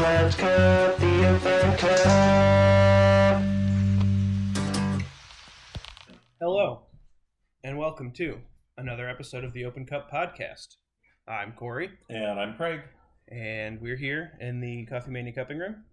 Let's cut the open cup. Hello, and welcome to another episode of the Open Cup Podcast. I'm Kory, And I'm Craig. and we're here in the Coffee Mania Cupping Room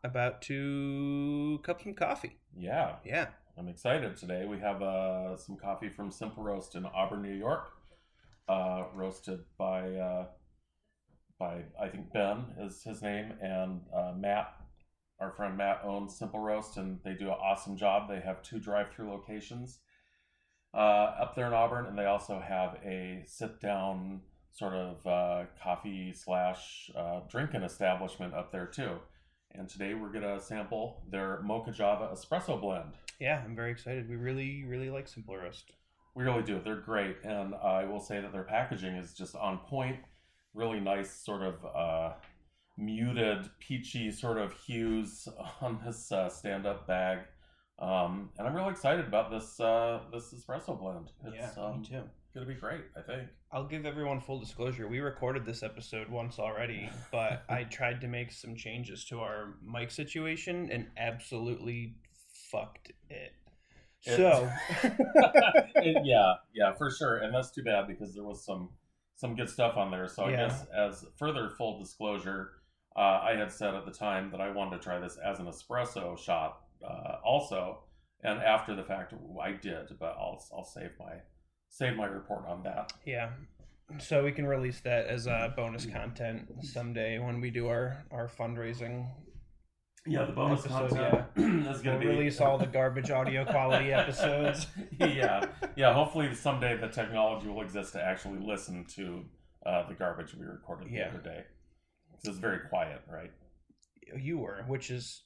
about to cup some coffee. Yeah, Yeah, I'm excited today. We have some coffee from Simple Roast in Auburn, New York, roasted by I think Ben is his name, and Matt, our friend Matt, owns Simple Roast, and they do an awesome job. They have 2 drive-through locations up there in Auburn, and they also have a sit-down sort of coffee slash drinking establishment up there too. And today we're gonna sample their Mocha Java espresso blend. yeah, I'm very excited. We really like Simple Roast. We really do. They're great, and I will say that their packaging is just on point. Really nice, sort of muted, peachy sort of hues on this stand-up bag. And I'm really excited about this espresso blend. It's Me too. gonna be great, I think. I'll give everyone full disclosure. We recorded this episode once already, but I tried to make some changes to our mic situation and absolutely fucked it. So, yeah, for sure. And that's too bad because there was some good stuff on there. So I guess as further full disclosure, I had said at the time that I wanted to try this as an espresso shot also, and after the fact I did, but I'll save my report on that. yeah. So we can release that as bonus content someday when we do our fundraising. Yeah, the bonus episode, content is going to be release all the garbage audio quality episodes. yeah. Hopefully someday the technology will exist to actually listen to the garbage we recorded the other day. It's very quiet, right? You were, which is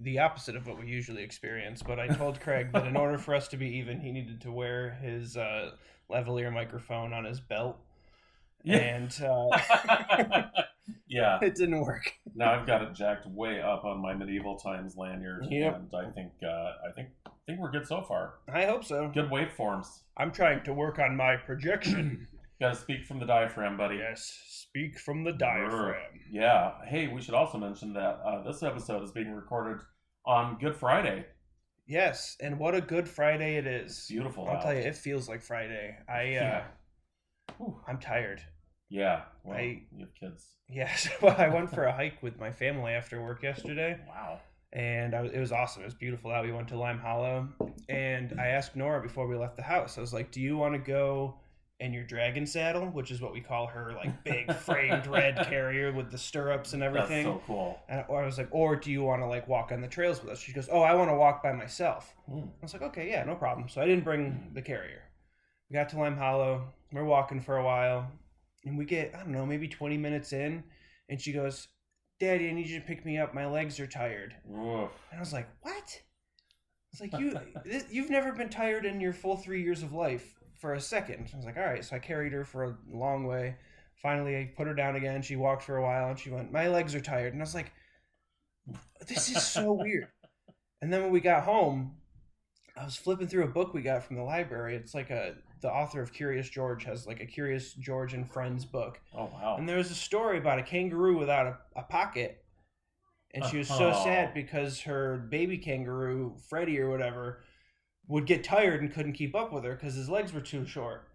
the opposite of what we usually experience. But I told Craig that in order for us to be even, he needed to wear his lavalier microphone on his belt. Yeah. And yeah, it didn't work. Now I've got it jacked way up on my medieval times lanyard, Yep. and I think we're good so far. I hope so. Good waveforms. I'm trying to work on my projection. Gotta speak from the diaphragm, buddy. Yes, speak from the diaphragm. Yeah. Hey, we should also mention that this episode is being recorded on Good Friday. Yes, and what a good Friday it is. Beautiful. I'll tell you, it feels like Friday. I'm tired. Yeah. Well, you have kids. Yes. Well, I went for a hike with my family after work yesterday. Wow. And it was awesome. It was beautiful out. We went to Lime Hollow. And I asked Nora before we left the house, I was like, do you want to go in your dragon saddle, which is what we call her, like, big framed red carrier with the stirrups and everything? That's so cool. Or I was like, or do you want to, like, walk on the trails with us? She goes, oh, I want to walk by myself. I was like, okay, yeah, no problem. So I didn't bring the carrier. We got to Lime Hollow. We're walking for a while. And we get, I don't know, maybe 20 minutes in. And she goes, Daddy, I need you to pick me up. My legs are tired. Oof. And I was like, what? It's like, you've never been tired in your full 3 years of life for a second. I was like, all right. So I carried her for a long way. Finally, I put her down again. She walked for a while and she went, my legs are tired. And I was like, this is so weird. And then when we got home, I was flipping through a book we got from the library. It's like the author of Curious George has like a Curious George and Friends book. Oh, wow. And there was a story about a kangaroo without a pocket. And she was so sad because her baby kangaroo, Freddie or whatever, would get tired and couldn't keep up with her because his legs were too short.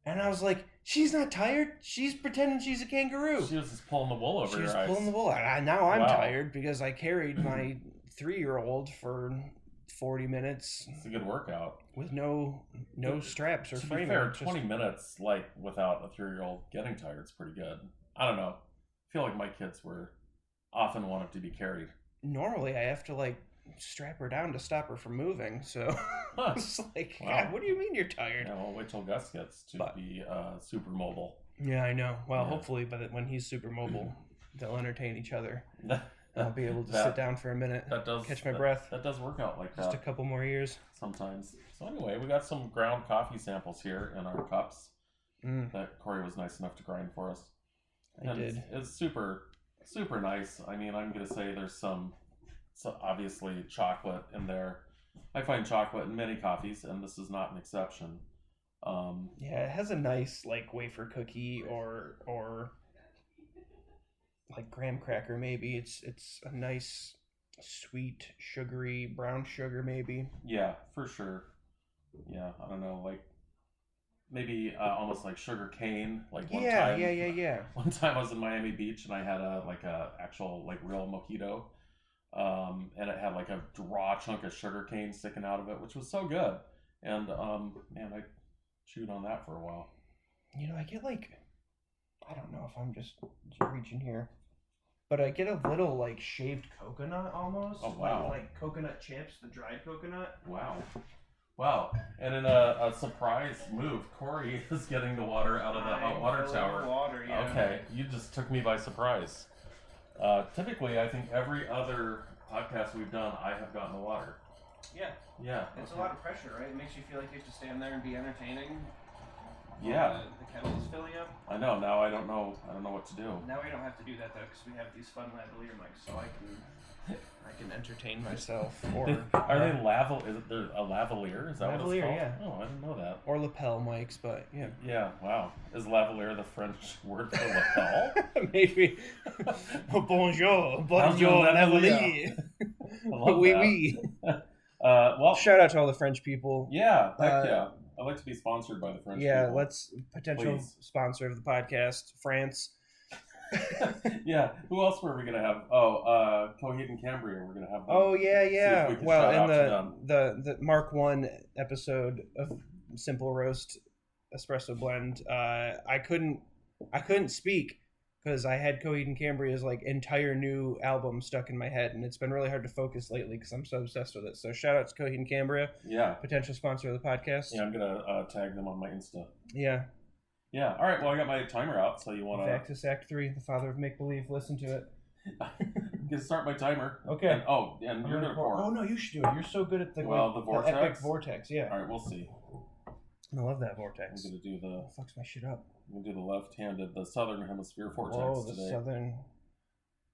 And I was like, she's not tired. She's pretending she's a kangaroo. She was just pulling the wool over your eyes. She was pulling the wool. Now I'm tired because I carried my 3-year-old for 40 minutes. It's a good workout. With no straps or framing. To be fair, 20 minutes, like, without a 3-year-old getting tired is pretty good. I don't know. I feel like my kids often wanted to be carried. Normally, I have to, like, strap her down to stop her from moving, so it's like, wow. God, what do you mean you're tired? Yeah, well, wait till Gus gets to be super mobile. Yeah, I know. Well, hopefully, when he's super mobile, they'll entertain each other. I'll be able to sit down for a minute, catch my breath. That does work out like that. Just a couple more years. Sometimes. So anyway, we got some ground coffee samples here in our cups that Kory was nice enough to grind for us. I did. It's super, super nice. I mean, I'm going to say there's some obviously chocolate in there. I find chocolate in many coffees, and this is not an exception. Yeah, it has a nice, like, wafer cookie or like graham cracker maybe. It's a nice sweet sugary brown sugar maybe. Yeah, for sure. Yeah, I don't know, like maybe almost like sugar cane. Like one time, Yeah. one time I was in Miami Beach and I had a actual like real mojito, and it had like a raw chunk of sugar cane sticking out of it, which was so good. And man, I chewed on that for a while. I get like, I don't know if I'm just reaching here, but I get a little like shaved coconut almost. Oh, wow. Like coconut chips, the dried coconut. Wow. And in a surprise move, Kory is getting the water out of the hot water tower. Water, yeah. Okay, you just took me by surprise. Typically, I think every other podcast we've done, I have gotten the water. Yeah. It's a lot of pressure, right? It makes you feel like you have to stand there and be entertaining. Yeah. The kettle is filling up. I know. Now I don't know what to do. Now we don't have to do that though, because we have these fun lavalier mics, so I can entertain myself. Or are they Is it a lavalier? Is that what it's called? Yeah. Oh, I didn't know that. Or lapel mics, but yeah. Yeah. Wow. Is lavalier the French word for lapel? Maybe. Bonjour, lavalier. Oui. Well, shout out to all the French people. Yeah. Heck yeah. I'd like to be sponsored by the French people. Yeah, let's potential Please. sponsor of the podcast, France. Yeah, who else were we gonna have? Oh, Kory and Craig. We're gonna have them. Oh yeah. Well, in the the Mark 1 episode of Simple Roast Espresso Blend, I couldn't speak because I had Kory and Cambria's like entire new album stuck in my head, and it's been really hard to focus lately because I'm so obsessed with it. So shout out to Kory and Cambria, potential sponsor of the podcast. Yeah, I'm gonna tag them on my Insta. Yeah. All right. Well, I got my timer out, so you want to Vactus Act 3, the father of make believe. Listen to it. I'm gonna start my timer. Okay. And you're gonna pour. Oh no, you should do it. You're so good at the vortex. The epic vortex. Yeah. All right, we'll see. I love that vortex. I'm gonna do fucks my shit up. I'm gonna do the left-handed, the southern hemisphere vortex today.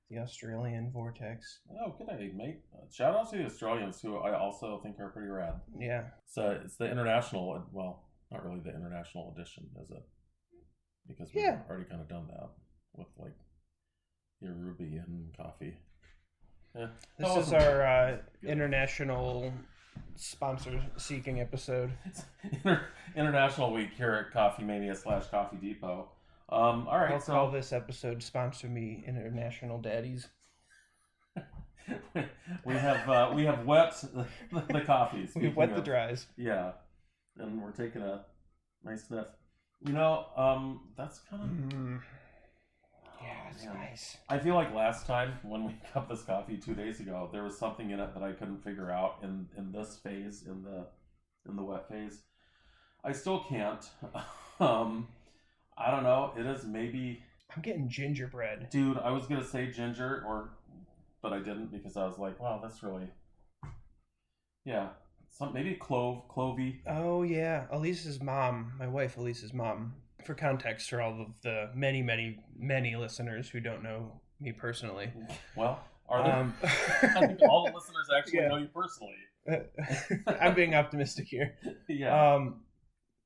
The Australian vortex. Oh, good day, mate. Shout out to the Australians, who I also think are pretty rad. Yeah. So it's the international. Well, not really the international edition, is it? Because we've already kind of done that with like your Rubian coffee. Yeah. This is our international sponsor-seeking episode. International Week here at Coffee Mania / Coffee Depot. All right, I'll call this episode "Sponsor Me, International Daddies." we have wet the coffees. We've wet the dries. Yeah, and we're taking a nice sniff. That's kind of yeah, it's nice. I feel like last time when we cupped this coffee 2 days ago, there was something in it that I couldn't figure out in this phase, in the wet phase. I still can't. I don't know. It is maybe. I'm getting gingerbread. Dude, I was gonna say ginger, but I didn't because I was like, wow, that's really. Yeah, maybe clovey. Oh yeah, Elise's mom, my wife Elise's mom. For context, for all of the many, many, many listeners who don't know me personally. Well, are there? I think all the listeners actually know you personally. I'm being optimistic here. Yeah.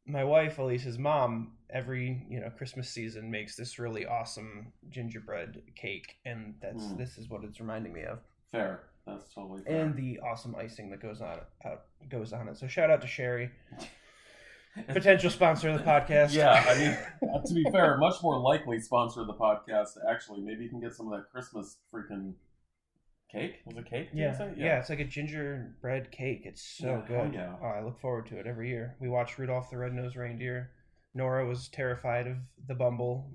My wife Elise's mom every Christmas season makes this really awesome gingerbread cake, and this is what it's reminding me of. Fair. That's totally fair. And the awesome icing that goes on it. So shout out to Sherry, potential sponsor of the podcast. Yeah, I mean, to be fair, much more likely sponsor of the podcast. Actually, maybe you can get some of that Christmas freaking cake. Was it cake? Yeah, it's like a gingerbread cake. It's so good. Yeah. Oh, I look forward to it every year. We watch Rudolph the Red-Nosed Reindeer. Nora was terrified of the Bumble,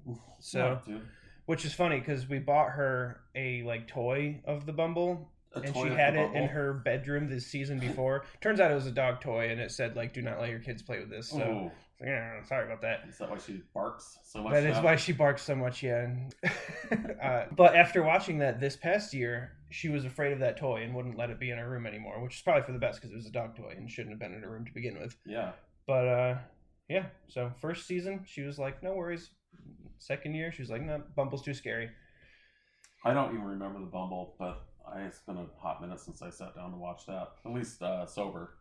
which is funny because we bought her a toy of the Bumble. And she had it in her bedroom this season before. Turns out it was a dog toy, and it said, do not let your kids play with this. So, sorry about that. Is that why she barks so much? That is why she barks so much, yeah. But after watching that this past year, she was afraid of that toy and wouldn't let it be in her room anymore, which is probably for the best because it was a dog toy and shouldn't have been in her room to begin with. Yeah. But, so first season, she was like, no worries. Second year, she was like, no, Bumble's too scary. I don't even remember the Bumble, but it's been a hot minute since I sat down to watch that. At least sober.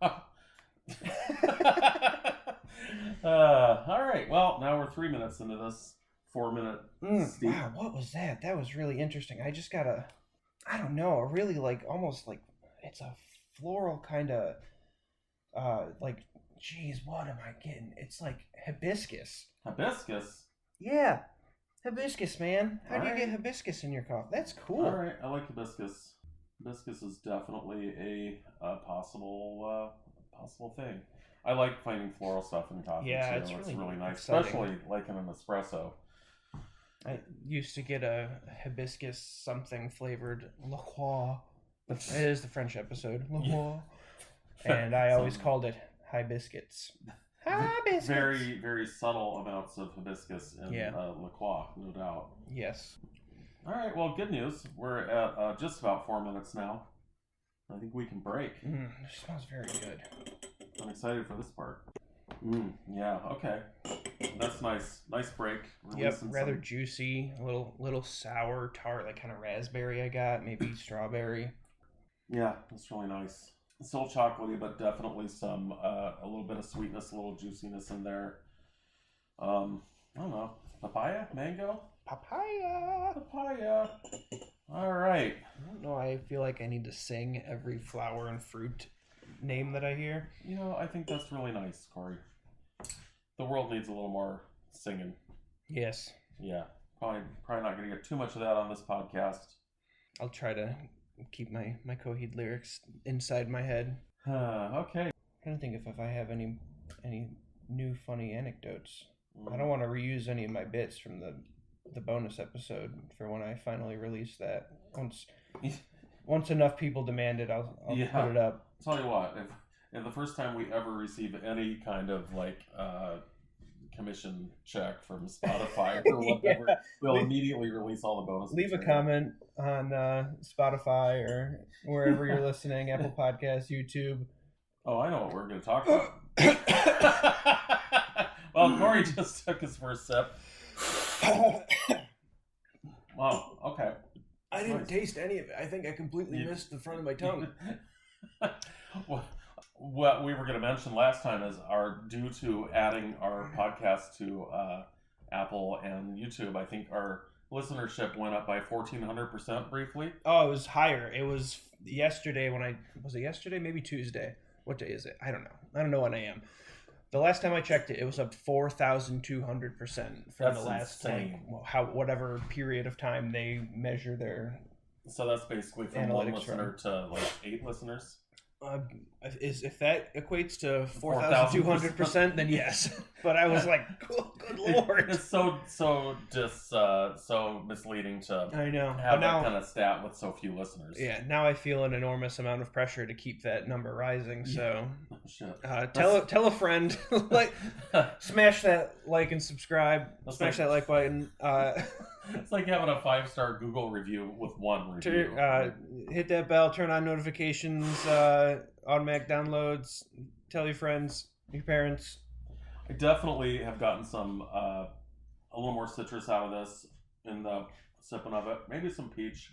All right. Well, now we're 3 minutes into this 4-minute steep. Wow, what was that? That was really interesting. I just got I don't know, a really like almost like it's a floral kind of like, geez, what am I getting? It's like hibiscus. Hibiscus? Yeah, hibiscus, man. How do you Alright. get hibiscus in your coffee? That's cool. All right, I like hibiscus. Hibiscus is definitely a possible thing. I like finding floral stuff in coffee Yeah, too. it's It's really nice, exciting. especially like in an espresso. I used to get a hibiscus something flavored La Croix. It is the French episode, La Croix. And I always called it hibiscuits. Hibiscuits. Very, very subtle amounts of hibiscus in Yeah. La Croix, no doubt. Yes. All right, well, good news. We're at just about 4 minutes now. I think we can break. It smells very good. I'm excited for this part. Yeah, okay. That's nice. Nice break. Yep, Releasing rather some- juicy, a little sour, tart, like kind of raspberry I got, maybe strawberry. Yeah, it's really nice. Still chocolatey, but definitely some a little bit of sweetness, a little juiciness in there. I don't know, papaya, mango, papaya. All right. I don't know. I feel like I need to sing every flower and fruit name that I hear. You know, I think that's really nice, Kory. The world needs a little more singing. Yes, Yeah, probably not going to get too much of that on this podcast. I'll try to keep my Coheed lyrics inside my head. Okay. I'm trying to think if I have any new funny anecdotes. I don't want to reuse any of my bits from the bonus episode for when I finally release that. Once enough people demand it, I'll put it up. Tell you what, if the first time we ever receive any kind of like commission check from Spotify or whatever, Yeah. we'll immediately release all the bonus. Leave a material. comment on Spotify or wherever you're listening, Apple Podcasts, YouTube. Oh, I know what we're going to talk about. Well, Kory just took his first sip. Wow. Okay. I didn't Nice. taste any of it. I think I completely missed the front of my tongue. What we were going to mention last time is due to adding our podcast to Apple and YouTube, I think our listenership went up by 1,400% briefly. Oh, it was higher. It was yesterday was it yesterday? Maybe Tuesday. What day is it? I don't know. I don't know when I am. The last time I checked it, it was up 4,200% from That's the last insane. whatever period of time they measure their. So that's basically from one Analytics listener to like 8 listeners. If that equates to 4,200%, then yes. But I was like, good lord. It's so misleading to I know. have But that now, kind of stat with so few listeners. yeah, now I feel an enormous amount of pressure to keep that number rising. So, Oh, shit. tell a friend, like, smash that like and subscribe. Smash that like button. It's like having a 5-star Google review with one review. Hit that bell. Turn on notifications. Automatic downloads. Tell your friends, your parents. I definitely have gotten some a little more citrus out of this in the sipping of it. Maybe some peach.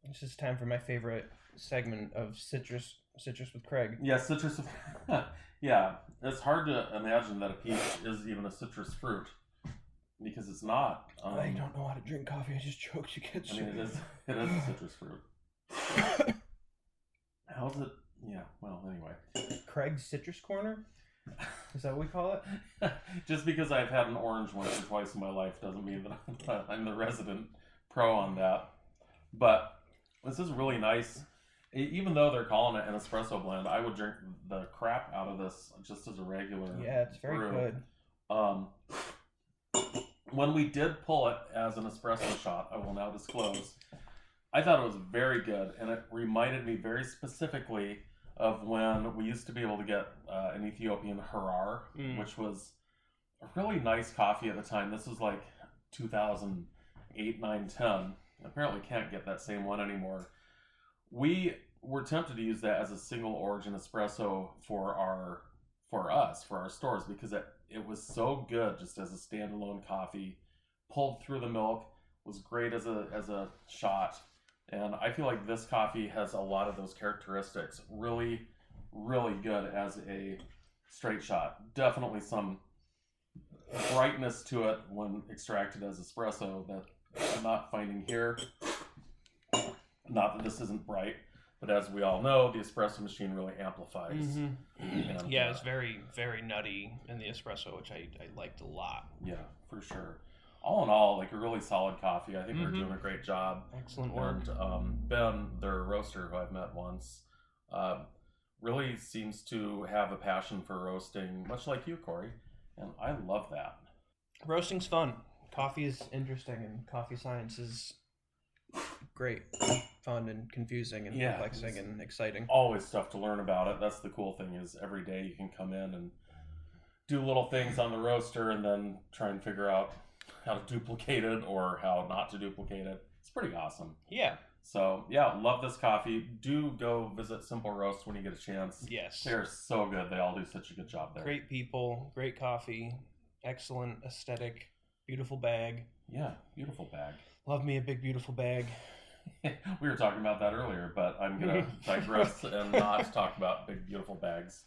This is time for my favorite segment of citrus with Craig. Yeah, citrus. Yeah, it's hard to imagine that a peach is even a citrus fruit because it's not. I don't know how to drink coffee. I just choked again. I mean, it is a citrus fruit. How's it? Yeah. Well, anyway. Craig's Citrus Corner. Is that what we call it? Just because I've had an orange once or twice in my life doesn't mean that I'm the resident pro on that. But this is really nice. Even though they're calling it an espresso blend, I would drink the crap out of this just as a regular. Yeah, it's very brew. good. When we did pull it as an espresso shot, I will now disclose, I thought it was very good, and it reminded me very specifically of when we used to be able to get an Ethiopian Harar, which was a really nice coffee at the time. This was like 2008, 9, 10. Apparently can't get that same one anymore. We were tempted to use that as a single origin espresso for our stores because it was so good just as a standalone coffee. Pulled through the milk, was great as a shot. And I feel like this coffee has a lot of those characteristics. Really, really good as a straight shot. Definitely some brightness to it when extracted as espresso that I'm not finding here. Not that this isn't bright, but as we all know, the espresso machine really amplifies. And, Yeah, it's very, very nutty in the espresso, which I liked a lot. Yeah, for sure. All in all, like a really solid coffee. I think we're doing a great job. Excellent work. And Ben, their roaster, who I've met once, really seems to have a passion for roasting, much like you, Kory. And I love that. Roasting's fun. Coffee is interesting, and coffee science is great, fun, and confusing, and perplexing, and exciting. Always stuff to learn about it. That's the cool thing, is every day you can come in and do little things on the roaster and then try and figure out how to duplicate it or how not to duplicate it. It's pretty awesome. Yeah. So, yeah, love this coffee. Do go visit Simple Roast when you get a chance. Yes. They're so good. They all do such a good job there. Great people, great coffee, excellent aesthetic, beautiful bag. Yeah, beautiful bag. Love me a big, beautiful bag. We were talking about that earlier, but I'm going to digress and not talk about big, beautiful bags.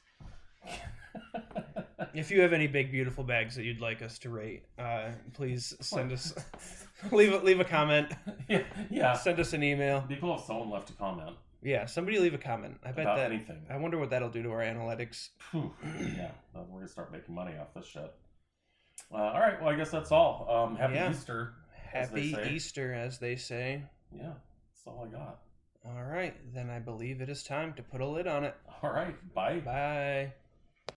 If you have any big, beautiful bags that you'd like us to rate, please send us, leave a comment. Yeah. Send us an email. It'd be cool if someone left a comment. Yeah, somebody leave a comment. I bet about that anything. I wonder what that'll do to our analytics. Yeah, we're going to start making money off this shit. All right, well, I guess that's all. Happy Easter. Happy Easter, as they say. Yeah, that's all I got. All right, then I believe it is time to put a lid on it. All right, bye. Bye.